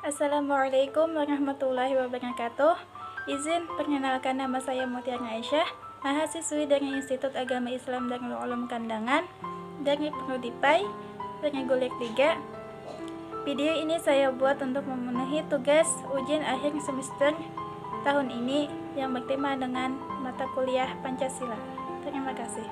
Assalamualaikum warahmatullahi wabarakatuh. Izin perkenalkan, nama saya Mutiara Aisyah, mahasiswi dari Institut Agama Islam Darul Ulum Kandangan dari Prodi PAI Reguler 3. Video ini saya buat untuk memenuhi tugas ujian akhir semester tahun ini yang bertema dengan mata kuliah Pancasila. Terima kasih.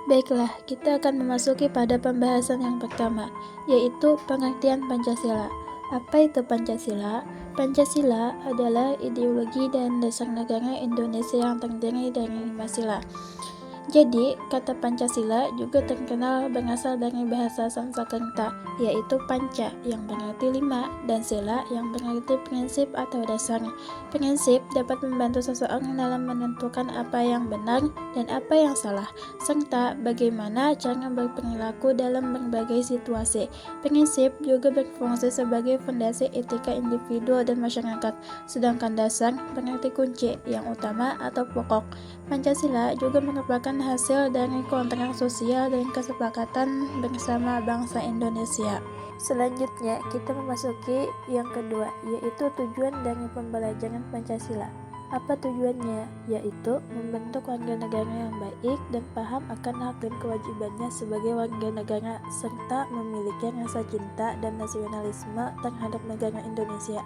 Baiklah, kita akan memasuki pada pembahasan yang pertama, yaitu pengertian Pancasila. Apa itu Pancasila? Pancasila adalah ideologi dan dasar negara Indonesia yang terdiri dari 5 sila. Jadi, kata Pancasila juga terkenal berasal dari bahasa Sanskerta, yaitu panca yang berarti 5 dan sila yang berarti prinsip atau dasar. Prinsip dapat membantu seseorang dalam menentukan apa yang benar dan apa yang salah, serta bagaimana cara berperilaku dalam berbagai situasi. Prinsip juga berfungsi sebagai fondasi etika individu dan masyarakat, sedangkan dasar berarti kunci yang utama atau pokok. Pancasila juga merupakan hasil dari kontrak sosial dan kesepakatan bersama bangsa Indonesia. Selanjutnya, kita memasuki yang kedua, yaitu tujuan dari pembelajaran Pancasila. Apa tujuannya? Yaitu membentuk warga negara yang baik dan paham akan hak dan kewajibannya sebagai warga negara, serta memiliki rasa cinta dan nasionalisme terhadap negara Indonesia.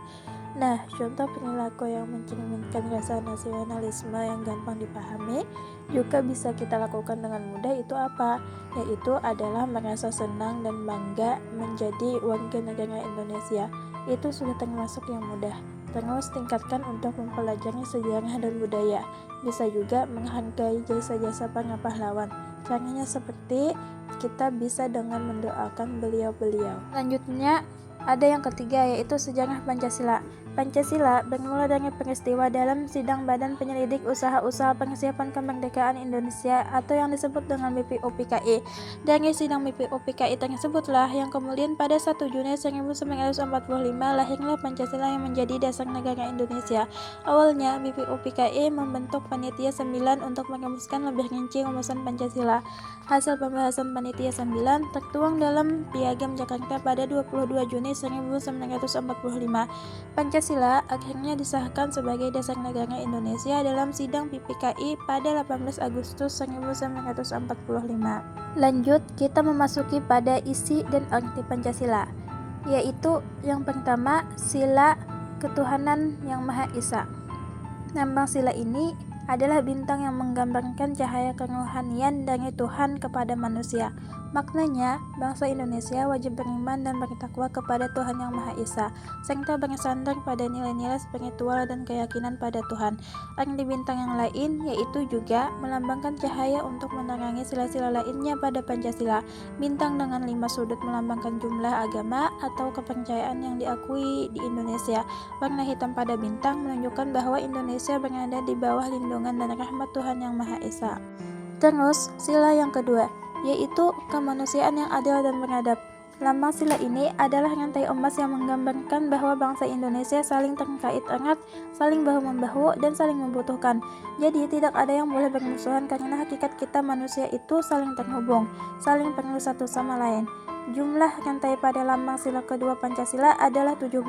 Nah, contoh perilaku yang mencerminkan rasa nasionalisme yang gampang dipahami juga bisa kita lakukan dengan mudah itu apa? Yaitu adalah merasa senang dan bangga menjadi warga negara Indonesia. Itu sudah termasuk yang mudah. Terus tingkatkan untuk mempelajari sejarah dan budaya. Bisa juga menghargai jasa-jasa para pahlawan. Caranya seperti kita bisa dengan mendoakan beliau-beliau. Selanjutnya, ada yang ketiga, yaitu sejarah Pancasila. Pancasila bermula dari peristiwa dalam sidang Badan Penyelidik Usaha-Usaha Persiapan Kemerdekaan Indonesia atau yang disebut dengan BPUPKI. Dari sidang BPUPKI tersebutlah yang kemudian pada 1 Juni 1945 lahirlah Pancasila yang menjadi dasar negara Indonesia. Awalnya BPUPKI membentuk panitia 9 untuk merumuskan lebih rinci rumusan Pancasila. Hasil pembahasan panitia 9 tertuang dalam Piagam Jakarta pada 22 Juni 1945. Pancasila akhirnya disahkan sebagai dasar negara Indonesia dalam sidang PPKI pada 18 Agustus 1945. Lanjut, kita memasuki pada isi dan arti Pancasila, yaitu yang pertama, sila ketuhanan yang Maha Esa. Lambang sila ini adalah bintang yang menggambarkan cahaya kerohanian dari Tuhan kepada manusia. Maknanya, bangsa Indonesia wajib beriman dan bertakwa kepada Tuhan Yang Maha Esa, serta bersandar pada nilai-nilai spiritual dan keyakinan pada Tuhan. Arti bintang yang lain yaitu juga melambangkan cahaya untuk menerangi sila-sila lainnya pada Pancasila. Bintang dengan 5 sudut melambangkan jumlah agama atau kepercayaan yang diakui di Indonesia. Warna hitam pada bintang menunjukkan bahwa Indonesia berada di bawah lindungan dan rahmat Tuhan Yang Maha Esa. Terus, sila yang kedua, yaitu kemanusiaan yang adil dan beradab. Lambang sila ini adalah rantai emas yang menggambarkan bahwa bangsa Indonesia saling terkait erat, saling bahu-membahu, dan saling membutuhkan. Jadi tidak ada yang boleh bermusuhan karena hakikat kita manusia itu saling terhubung, saling perlu satu sama lain. Jumlah rantai pada lambang sila kedua Pancasila adalah 17.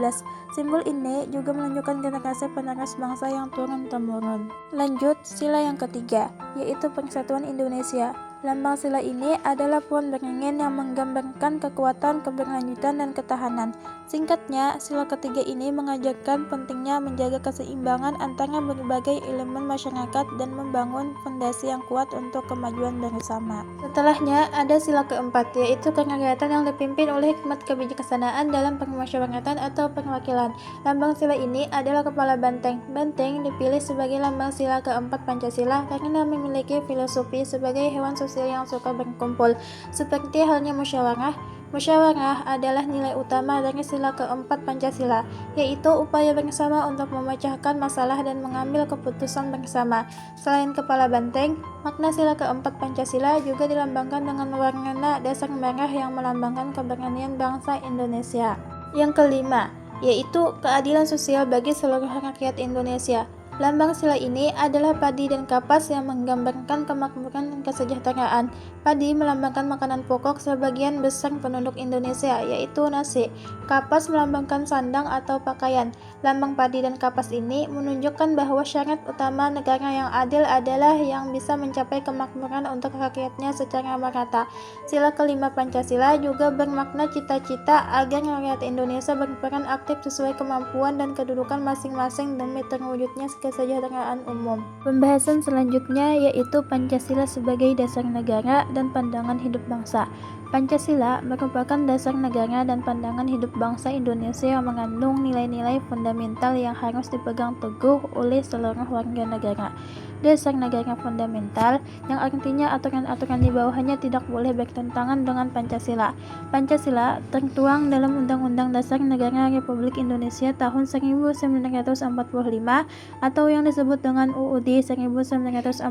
Simbol ini juga menunjukkan generasi penerus bangsa yang turun-temurun. Lanjut, sila yang ketiga, yaitu Persatuan Indonesia. Lambang sila ini adalah pohon beringin yang menggambarkan kekuatan, keberlanjutan, dan ketahanan. Singkatnya, sila ketiga ini mengajarkan pentingnya menjaga keseimbangan antara berbagai elemen masyarakat dan membangun fondasi yang kuat untuk kemajuan bersama. Setelahnya, ada sila keempat, yaitu kerakyatan yang dipimpin oleh hikmat kebijaksanaan dalam permusyawaratan atau perwakilan. Lambang sila ini adalah kepala banteng. Banteng dipilih sebagai lambang sila keempat Pancasila karena memiliki filosofi sebagai hewan sosial yang suka berkumpul. Seperti halnya musyawarah. Musyawarah adalah nilai utama dari sila keempat Pancasila, yaitu upaya bersama untuk memecahkan masalah dan mengambil keputusan bersama. Selain kepala banteng, makna sila keempat Pancasila juga dilambangkan dengan warna dasar merah yang melambangkan keberanian bangsa Indonesia. Yang kelima, yaitu keadilan sosial bagi seluruh rakyat Indonesia. Lambang sila ini adalah padi dan kapas yang menggambarkan kemakmuran dan kesejahteraan. Padi melambangkan makanan pokok sebagian besar penduduk Indonesia, yaitu nasi. Kapas melambangkan sandang atau pakaian. Lambang padi dan kapas ini menunjukkan bahwa syarat utama negara yang adil adalah yang bisa mencapai kemakmuran untuk rakyatnya secara merata. Sila kelima Pancasila juga bermakna cita-cita agar rakyat Indonesia berperan aktif sesuai kemampuan dan kedudukan masing-masing demi terwujudnya kesejahteraan umum. Pembahasan selanjutnya yaitu Pancasila sebagai dasar negara dan pandangan hidup bangsa. Pancasila merupakan dasar negara dan pandangan hidup bangsa Indonesia yang mengandung nilai-nilai fundamental yang harus dipegang teguh oleh seluruh warga negara. Dasar negara fundamental yang artinya aturan-aturan di bawahnya tidak boleh bertentangan dengan Pancasila. Pancasila tertuang dalam Undang-Undang Dasar Negara Republik Indonesia tahun 1945 atau yang disebut dengan UUD 1945.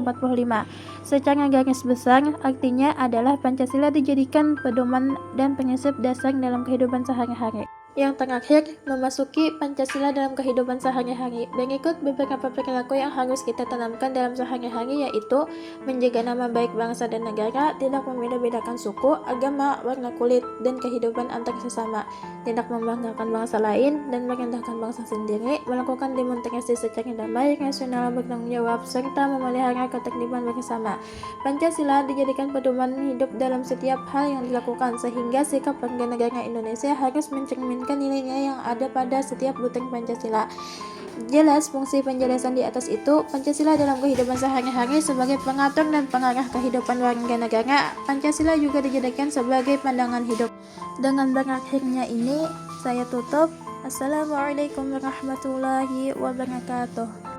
Secara garis besar, artinya adalah Pancasila dijadikan pedoman dan prinsip dasar dalam kehidupan sehari-hari. Yang terakhir, memasuki Pancasila dalam kehidupan sehari-hari. Berikut beberapa perilaku yang harus kita tanamkan dalam sehari-hari, yaitu menjaga nama baik bangsa dan negara, tidak membeda-bedakan suku, agama, warna kulit, dan kehidupan antar sesama, tidak membanggakan bangsa lain dan merendahkan bangsa sendiri, melakukan demonstrasi secara damai, rasional, bertanggung jawab, serta memelihara ketertiban bersama. Pancasila dijadikan pedoman hidup dalam setiap hal yang dilakukan, sehingga sikap warga negara Indonesia harus mencerminkan nilai-nilai yang ada pada setiap butir Pancasila. Jelas fungsi penjelasan di atas itu, Pancasila dalam kehidupan sehari-hari sebagai pengatur dan pengarah kehidupan warga negara. Pancasila juga dijadikan sebagai pandangan hidup. Dengan berakhirnya ini, saya tutup. Assalamualaikum warahmatullahi wabarakatuh.